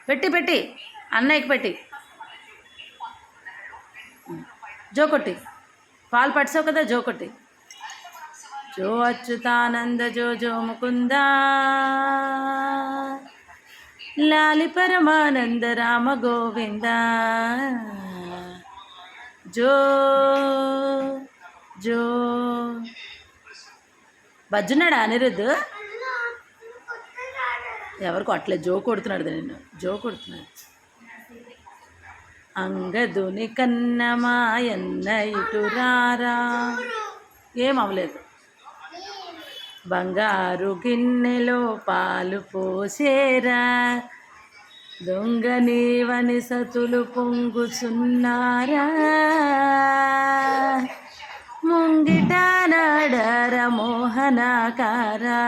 పెట్టి పెట్టి అన్నయ్యకి పెట్టి జో కొట్టి పాలు పట్టావు కదా జో కొట్టి జో అచ్యుతానంద జో జో ముకుంద లాలి పరమానంద రామ గోవింద జో జో బజ్జున్నాడా అనిరుద్ధ్ ఎవరు కొట్టలేదు జో కొడుతున్నాడు నిన్ను జో కొడుతున్నాడు అంగదుని కన్నమాయన్న ఇటురారా ఏం అవ్వలేదు బంగారు గిన్నెలో పాలు పోసేరా దొంగ నీవని సతులు పొంగుచున్నారా ముంగిట నడర మోహనాకారా